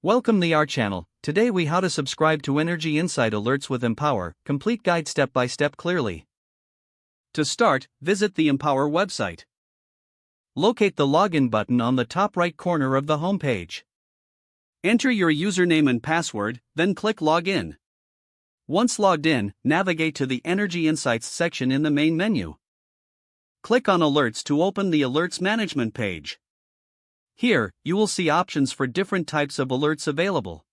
Welcome to our channel. Today we how to subscribe to Energy Insight alerts with Empower, complete guide step by step clearly. To start, visit the Empower website. Locate the login button on the top right corner of the homepage. Enter your username and password, then click Login. Once logged in, navigate to the Energy Insights section in the main menu. Click on Alerts to open the Alerts Management page. Here, you will see options for different types of alerts available.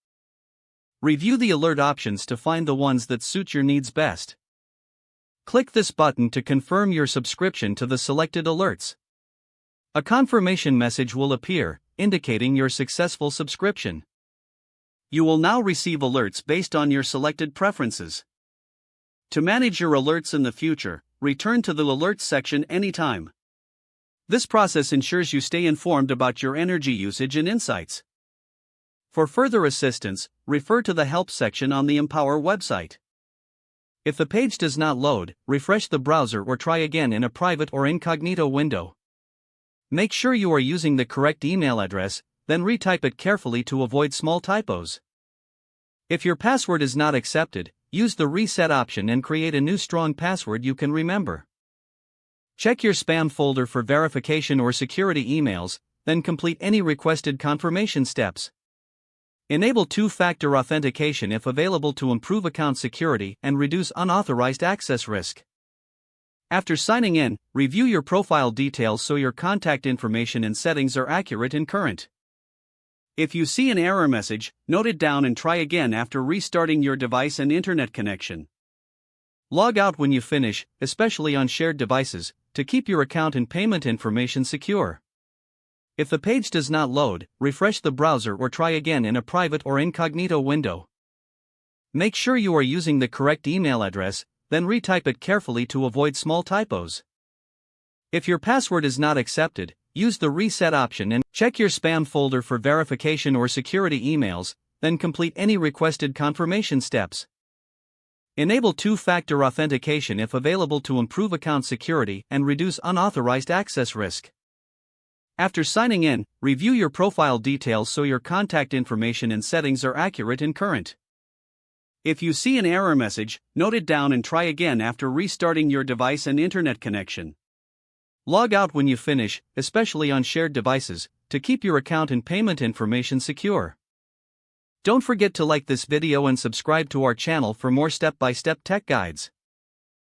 Review the alert options to find the ones that suit your needs best. Click this button to confirm your subscription to the selected alerts. A confirmation message will appear, indicating your successful subscription. You will now receive alerts based on your selected preferences. To manage your alerts in the future, return to the Alerts section anytime. This process ensures you stay informed about your energy usage and insights. For further assistance, refer to the Help section on the Empower website. If the page does not load, refresh the browser or try again in a private or incognito window. Make sure you are using the correct email address, then retype it carefully to avoid small typos. If your password is not accepted, use the reset option and create a new strong password you can remember. Check your spam folder for verification or security emails, then complete any requested confirmation steps. Enable two-factor authentication if available to improve account security and reduce unauthorized access risk. After signing in, review your profile details so your contact information and settings are accurate and current. If you see an error message, note it down and try again after restarting your device and internet connection. Log out when you finish, especially on shared devices, to keep your account and payment information secure. If the page does not load, refresh the browser or try again in a private or incognito window. Make sure you are using the correct email address, then retype it carefully to avoid small typos. If your password is not accepted, use the reset option and check your spam folder for verification or security emails, then complete any requested confirmation steps. Enable two-factor authentication if available to improve account security and reduce unauthorized access risk. After signing in, review your profile details so your contact information and settings are accurate and current. If you see an error message, note it down and try again after restarting your device and internet connection. Log out when you finish, especially on shared devices, to keep your account and payment information secure. Don't forget to like this video and subscribe to our channel for more step-by-step tech guides.